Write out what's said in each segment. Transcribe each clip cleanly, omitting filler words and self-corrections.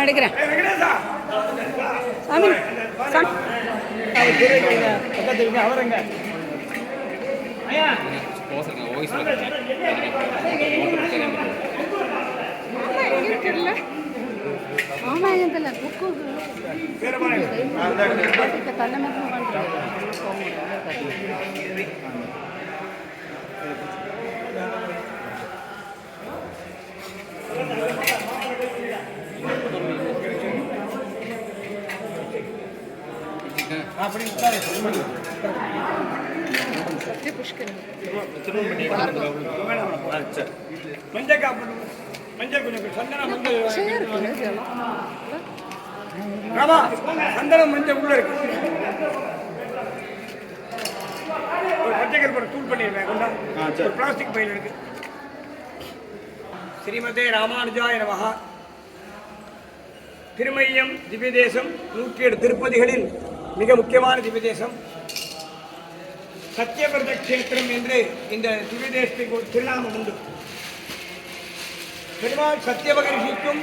எடுக்கிறேன் சாமி அவருங்க ஆமா தெரியல புக்கு தன்னை மட்டும் அப்படி உட்காரு மஞ்சள் காப்பு மஞ்சள் கொஞ்சம் சந்தனம் மஞ்சள் ஆமா சந்தனம் மஞ்சள் உள்ள இருக்கு ஒரு பச்சைக்கல் போட தூள் பண்ணிடுவேன் கொண்டா ஒரு பிளாஸ்டிக் பையில் இருக்கு ஸ்ரீமதே ராமானுஜாய நமஹ திருமையம் திவ்யதேசம் 107 திருப்பதிகளில் மிக முக்கியமான திவ்யதேசம் சத்யபிரத கஷேத்திரம் என்று இந்த திவ்யதேசத்துக்கு ஒரு திருநாமம் உண்டு. பெருமாள் சத்யவக ரிஷிக்கும்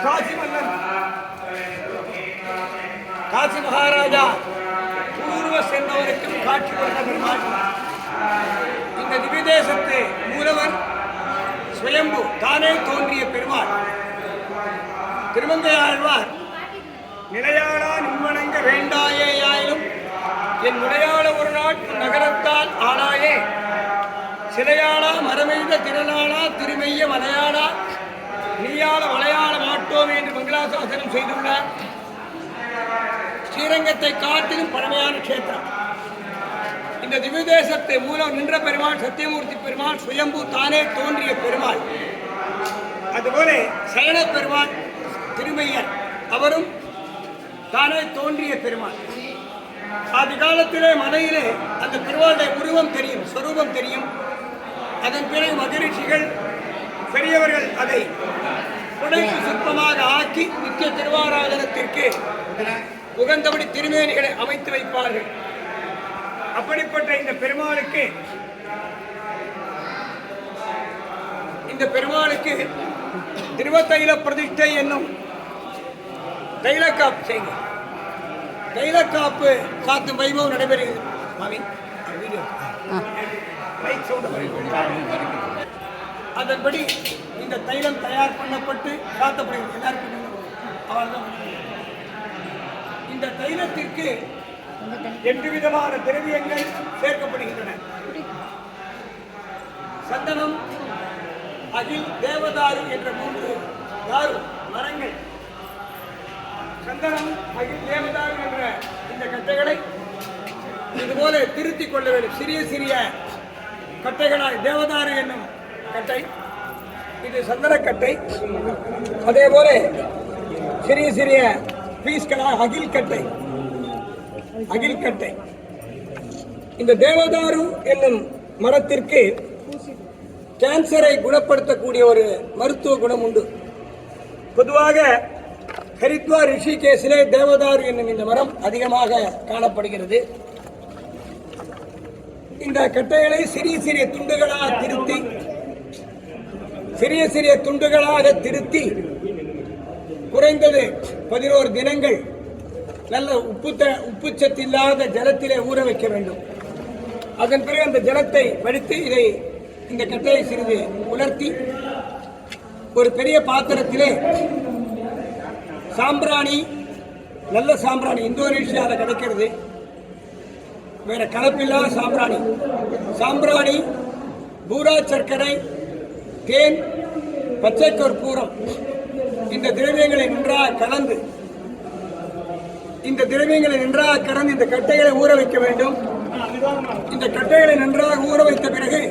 காசி மன்னன் காசி மகாராஜா பூர்வ சென்றவருக்கும் காட்சி கொடுத்த பெருமாள். இந்த திவ்யதேசத்து மூலவர் ஸ்வயம்பு தானே தோன்றிய பெருமாள். திருமங்கையாழ்வார் நிலையாளா நின்வணங்க வேண்டாயே யாயிலும் என் முறையாள ஒரு நாள் நகரத்தால் ஆளாயே சிலையாளா மரமெய்த திறனாளா திருமெய்ய மலையாளா நீயாள மலையாள மாட்டோம் என்று மங்களாசாசனம் செய்துள்ளார். ஸ்ரீரங்கத்தை காட்டிலும் பழமையான கஷேத்திரம். இந்த திவ்யதேசத்தை மூலம் நின்ற பெருமாள் சத்தியமூர்த்தி பெருமாள் சுயம்பு தானே தோன்றிய பெருமாள். அதுபோல சயன பெருமாள் திருமையர் அவரும் தானே தோன்றிய பெருமாள். ஆதி காலத்திலே மலையிலே அந்த பெருமாளுடைய உருவம் தெரியும், ஸ்வரூபம் தெரியும். அதன் பிறகு மகரிஷிகள் பெரியவர்கள் அதை புடைப்பு சிற்பமாக ஆக்கி நித்திய திருவாராதனத்திற்கு உகந்தபடி திருமேனிகளை அமைத்து வைப்பார்கள். அப்படிப்பட்ட இந்த பெருமாளுக்கு திருவத்தைல பிரதிஷ்டை என்னும் தைலக்காப்பு செய்யுங்க. தைலக்காப்பு சாத்தும் வைபவம் நடைபெறுகிறது. அதன்படி இந்த தைலம் தயார் பண்ணப்பட்டு சாத்தப்படுகிறது. எல்லாருக்கும் இந்த தைலத்திற்கு 8 விதமான திரவியங்கள் சேர்க்கப்படுகின்றன. சந்தனம், அகில், தேவதாரு என்ற 3 தாரு மரங்கள். சந்தனம், அகில், தேவதாரு என்ற இந்த கட்டைகளை இதுபோல திருத்திக் கொள்ள வேண்டும். சிறிய சிறிய கட்டைகளாக தேவதாரு என்னும் கட்டை, இது சந்தனக்கட்டை. அதே போல சிறிய சிறிய பீஸ்களாக அகில் கட்டை. இந்த தேவதாரு என்னும் மரத்திற்கு கேன்சரை குணப்படுத்தக்கூடிய ஒரு மருத்துவ குணம் உண்டு. பொதுவாக ஹரித்வார் ரிஷிகேசிலே தேவதாரு என்னும் இந்த மரம் அதிகமாக காணப்படுகிறது. இந்த கட்டைகளை சிறிய சிறிய துண்டுகளாக திருத்தி குறைந்தது 11 தினங்கள் நல்ல உப்புச்சத்து இல்லாத ஜலத்திலே ஊற வைக்க வேண்டும். அதன் பிறகு அந்த ஜலத்தை வடித்து இந்த கட்டையை சிறிது உலர்த்தி ஒரு பெரிய பாத்திரத்திலே சாம்பிராணி, நல்ல சாம்பிராணி இந்தோனேஷியாவில் கிடைக்கிறது, வேற கலப்பில்லாத சாம்பிராணி, பூரா சர்க்கரை, தேன், பச்சை கற்பூரம் இந்த திரவியங்களை நன்றாக கலந்து இந்த கட்டைகளை ஊற வைக்க வேண்டும். இந்த கட்டைகளை நன்றாக ஊற வைத்த பிறகு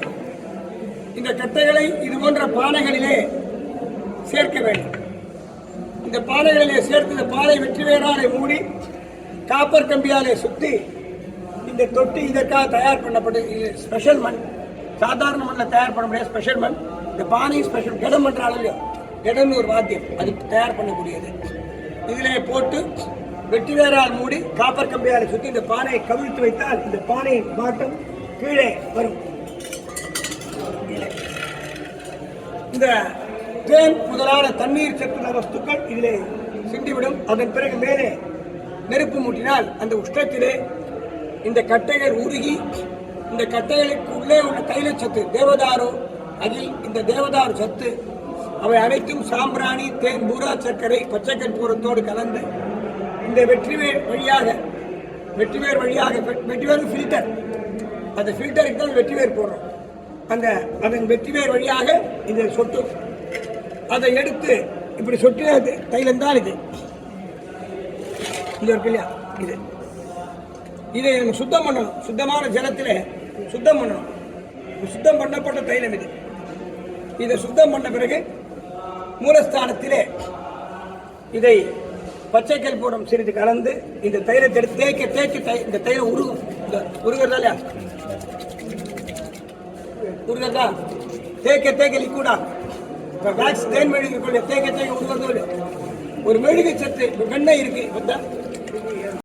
இந்த கட்டைகளை இது போன்ற பானைகளிலே சேர்க்க வேண்டும். இந்த பானைகளிலே சேர்த்து இந்த பானை வெற்றி வேறாலே மூடி காப்பர் கம்பியாலே சுற்றி இந்த தொட்டி இதற்காக தயார் பண்ணப்பட்டு ஸ்பெஷல் மண், சாதாரண மண்ணில் தயார் பண்ண முடியாது, ஸ்பெஷல் மண். இந்த பானை ஸ்பெஷல் கடம் பண்றாலும் இல்லையோ, கடம்னு ஒரு வாத்தியம் அது தயார் பண்ணக்கூடியது. இதிலே போட்டு வெட்டி வேறால் மூடி காப்பர் கம்பியாலே சுற்றி இந்த பானையை கவிழ்த்து வைத்தால் இந்த பானையின் பாட்டம் கீழே வரும். இந்த தேன் முதலான தண்ணீர் சத்துள்ள வஸ்துக்கள் இதிலே சிந்திவிடும். அதன் பிறகு மேலே நெருப்பு மூட்டினால் அந்த உஷ்ணத்திலே இந்த கட்டைகள் உருகி இந்த கட்டைகளுக்கு உள்ளே உள்ள தைல சத்து தேவதாரு அதில் இந்த தேவதாரு சத்து அவை அனைத்தும் சாம்பிராணி தேன் பூரா சர்க்கரை பச்சை கற்பூரத்தோடு கலந்து இந்த வெற்றிவேர் வழியாக வெற்றிவேர் ஃபில்டர், அந்த ஃபில்டருக்கு தான் வெற்றிவேர் போடுறோம். அதன் வெற்றிவேர் வழியாக இதை சொட்டும். அதை எடுத்து இப்படி சொட்டின தைலம் தான் இது இருக்கு இல்லையா, இதை நம்ம சுத்தம் பண்ணணும். சுத்தமான ஜலத்தில் சுத்தம் பண்ணணும். சுத்தம் பண்ணப்பட்ட தைலம் இது. இதை சுத்தம் பண்ண பிறகு மூலஸ்தானத்திலே இதை பச்சை கற்பூரம் சிறிது கலந்து இந்த தைலத்தை எடுத்து தேய்க்க இந்த தைலம் உருகும். உருகிறதா இல்லையா, உருகிறதா? தேய்க்க லிக்விடா இப்போ வேக்ஸ் தேன் மெழுகு தேய்க்க உருகிறதோ இல்லையா? ஒரு மெழுகு சத்து வெண்ணெய் இருக்கு.